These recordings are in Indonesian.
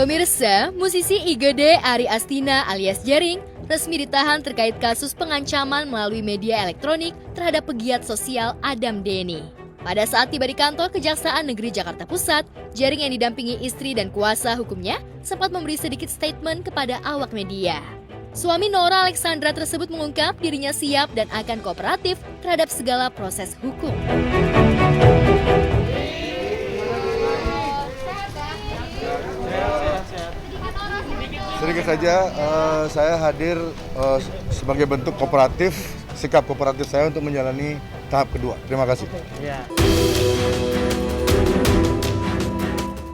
Pemirsa, musisi IGD Ari Astina alias Jering resmi ditahan terkait kasus pengancaman melalui media elektronik terhadap pegiat sosial Adam Denny. Pada saat tiba di kantor Kejaksaan Negeri Jakarta Pusat, Jering yang didampingi istri dan kuasa hukumnya sempat memberi sedikit statement kepada awak media. Suami Nora Alexandra tersebut mengungkap dirinya siap dan akan kooperatif terhadap segala proses hukum. Sedikit saja, saya hadir sebagai bentuk kooperatif, sikap kooperatif saya untuk menjalani tahap kedua. Terima kasih.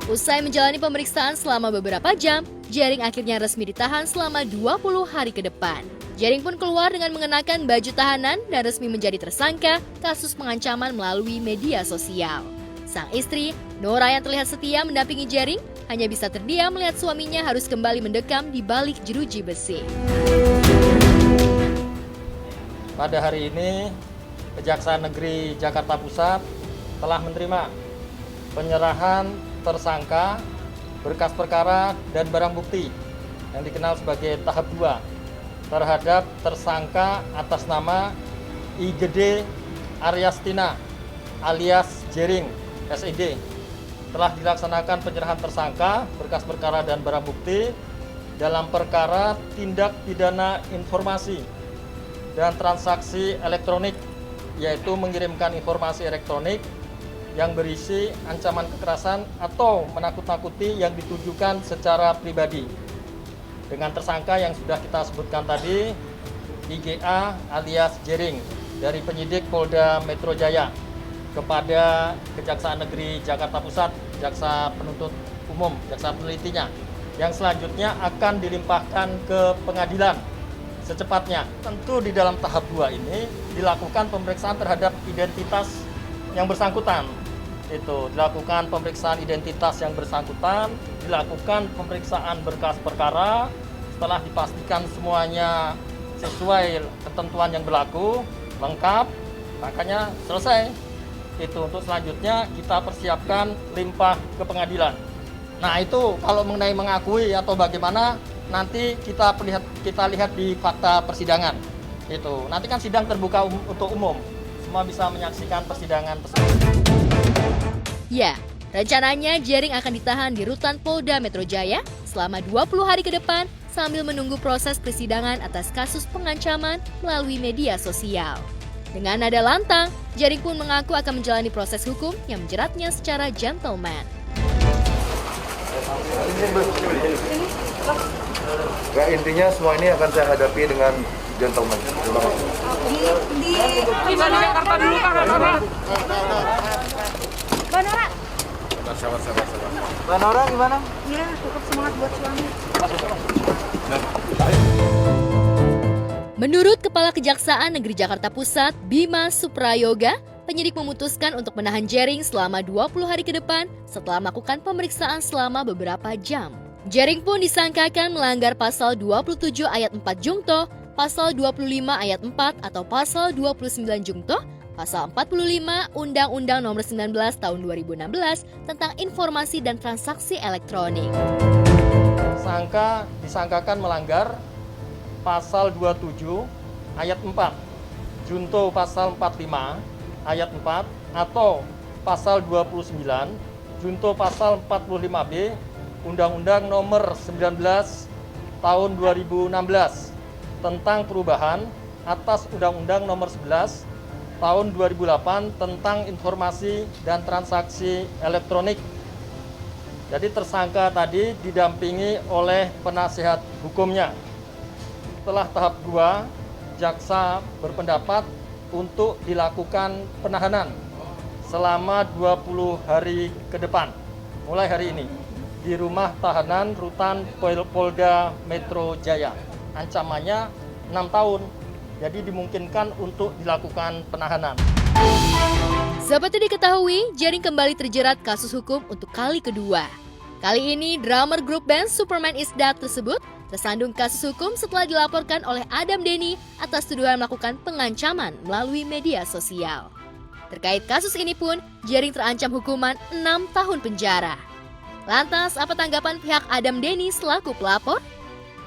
Usai menjalani pemeriksaan selama beberapa jam, Jering akhirnya resmi ditahan selama 20 hari ke depan. Jering pun keluar dengan mengenakan baju tahanan dan resmi menjadi tersangka kasus pengancaman melalui media sosial. Sang istri, Nora yang terlihat setia mendampingi Jering, hanya bisa terdiam melihat suaminya harus kembali mendekam di balik jeruji besi. Pada hari ini, Kejaksaan Negeri Jakarta Pusat telah menerima penyerahan tersangka, berkas perkara, dan barang bukti yang dikenal sebagai tahap 2 terhadap tersangka atas nama IGD Ari Astina alias Jering SID. Telah dilaksanakan penyerahan tersangka, berkas perkara, dan barang bukti dalam perkara tindak pidana informasi dan transaksi elektronik, yaitu mengirimkan informasi elektronik yang berisi ancaman kekerasan atau menakut-nakuti yang ditujukan secara pribadi. Dengan tersangka yang sudah kita sebutkan tadi, IGA alias Jering dari penyidik Polda Metro Jaya kepada Kejaksaan Negeri Jakarta Pusat, Jaksa Penuntut Umum, Jaksa Penelitinya, yang selanjutnya akan dilimpahkan ke pengadilan secepatnya. Tentu di dalam tahap 2 ini dilakukan pemeriksaan terhadap identitas yang bersangkutan. Itu dilakukan pemeriksaan identitas yang bersangkutan, dilakukan pemeriksaan berkas perkara. Setelah dipastikan semuanya sesuai ketentuan yang berlaku, lengkap, makanya selesai. Itu untuk selanjutnya kita persiapkan limpah ke pengadilan. Nah itu kalau mengenai mengakui atau bagaimana nanti kita lihat di fakta persidangan. Itu nanti kan sidang terbuka untuk umum, semua bisa menyaksikan persidangan tersebut. Ya, rencananya Jering akan ditahan di rutan Polda Metro Jaya selama 20 hari ke depan sambil menunggu proses persidangan atas kasus pengancaman melalui media sosial. Dengan nada lantang, Jering pun mengaku akan menjalani proses hukum yang menjeratnya secara gentleman. Ya, intinya semua ini akan saya hadapi dengan gentleman. Terima kasih. Bisa di Jakarta dulu Kak, Mbak Nora. Sabar. Mbak Nora gimana? Iya, cukup semangat buat suami. Menurut Kepala Kejaksaan Negeri Jakarta Pusat, Bima Suprayoga, penyidik memutuskan untuk menahan Jering selama 20 hari ke depan setelah melakukan pemeriksaan selama beberapa jam. Jering pun disangkakan melanggar pasal 27 ayat 4 Jungto, pasal 25 ayat 4 atau pasal 29 Jungto, pasal 45 Undang-Undang Nomor 19 Tahun 2016 tentang informasi dan transaksi elektronik. Tersangka disangkakan melanggar pasal 27 ayat 4, Junto pasal 45 ayat 4 atau pasal 29, Junto pasal 45B Undang-Undang Nomor 19 Tahun 2016 tentang perubahan atas Undang-Undang Nomor 11 Tahun 2008 tentang informasi dan transaksi elektronik. Jadi tersangka tadi didampingi oleh penasihat hukumnya. Setelah tahap 2, jaksa berpendapat untuk dilakukan penahanan selama 20 hari ke depan, mulai hari ini, di rumah tahanan rutan Polda Metro Jaya. Ancamannya 6 tahun, jadi dimungkinkan untuk dilakukan penahanan. Seperti diketahui, Jering kembali terjerat kasus hukum untuk kali kedua. Kali ini, drummer grup band Superman Is Dead tersebut tersandung kasus hukum setelah dilaporkan oleh Adam Denny atas tuduhan melakukan pengancaman melalui media sosial. Terkait kasus ini pun, Jering terancam hukuman 6 tahun penjara. Lantas, apa tanggapan pihak Adam Denny selaku pelapor?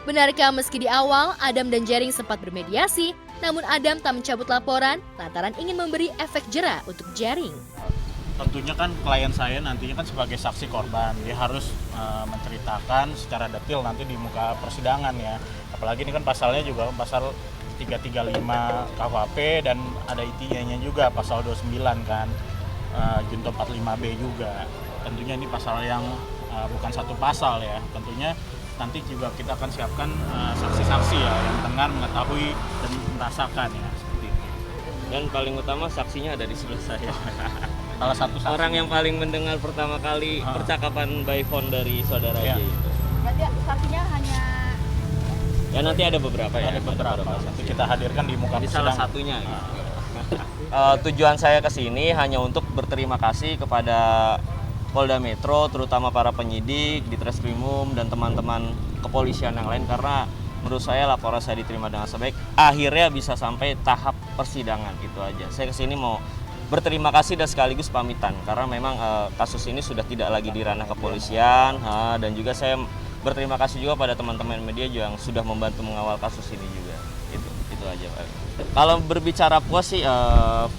Benarkah meski di awal Adam dan Jering sempat bermediasi, namun Adam tak mencabut laporan lantaran ingin memberi efek jera untuk Jering? Tentunya kan klien saya nantinya kan sebagai saksi korban, dia harus menceritakan secara detail nanti di muka persidangan ya. Apalagi ini kan pasalnya juga pasal 335 KUHP dan ada ITE-nya juga pasal 29 kan, junto 45B juga. Tentunya ini pasal yang bukan satu pasal ya. Tentunya nanti juga kita akan siapkan saksi-saksi ya yang dengar, mengetahui dan merasakan ya seperti itu. Dan paling utama saksinya ada di sebelah saya. Salah satu saksi. Orang yang paling mendengar pertama kali percakapan by phone dari saudara Ya. J itu. Berarti saksinya hanya Ya nanti ada beberapa ya. Ada beberapa. Nanti kita hadirkan di muka Ini persidangan. salah satunya. Gitu. Tujuan saya ke sini hanya untuk berterima kasih kepada Polda Metro, terutama para penyidik di Treskrimum dan teman-teman kepolisian yang lain, karena menurut saya laporan saya diterima dengan sebaik. Akhirnya bisa sampai tahap persidangan, itu aja. Saya kesini mau berterima kasih dan sekaligus pamitan karena memang kasus ini sudah tidak lagi di ranah kepolisian, dan juga saya berterima kasih juga pada teman-teman media yang sudah membantu mengawal kasus ini juga. Itu aja Pak. Kalau berbicara puas sih,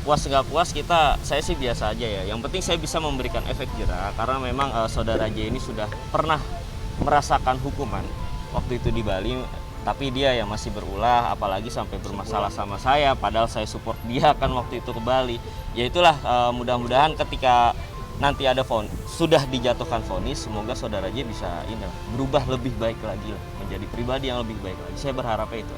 puas nggak puas saya sih biasa aja ya. Yang penting saya bisa memberikan efek jera karena memang saudara J ini sudah pernah merasakan hukuman waktu itu di Bali, tapi dia yang masih berulah, apalagi sampai bermasalah sama saya, padahal saya support dia kan waktu itu ke Bali. Ya itulah, mudah-mudahan ketika nanti ada sudah dijatuhkan vonis, semoga saudara J bisa berubah lebih baik lagi lah, menjadi pribadi yang lebih baik lagi. Saya berharapnya itu.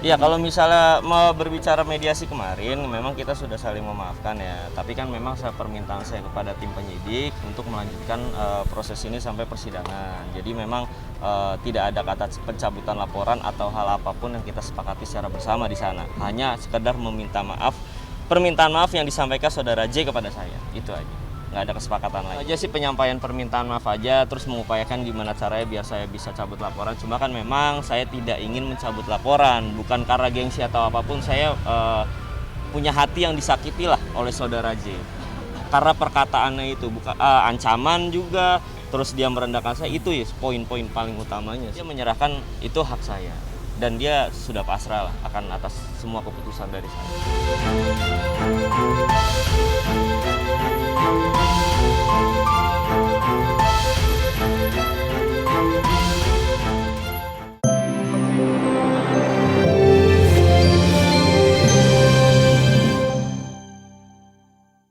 Ya kalau misalnya mau berbicara mediasi kemarin, memang kita sudah saling memaafkan ya. Tapi kan memang permintaan saya kepada tim penyidik untuk melanjutkan proses ini sampai persidangan. Jadi memang tidak ada kata pencabutan laporan atau hal apapun yang kita sepakati secara bersama di sana. Hanya sekedar meminta maaf, permintaan maaf yang disampaikan saudara J kepada saya. Itu aja. Nggak ada kesepakatan lain. Aja sih penyampaian permintaan maaf aja, terus mengupayakan gimana caranya biar saya bisa cabut laporan. Cuma kan memang saya tidak ingin mencabut laporan, bukan karena gengsi atau apapun. Saya punya hati yang disakiti lah oleh saudara J. Karena perkataannya itu bukan ancaman juga, terus dia merendahkan saya, itu ya poin-poin paling utamanya. Dia menyerahkan itu hak saya, dan dia sudah pasrah lah akan atas semua keputusan dari saya.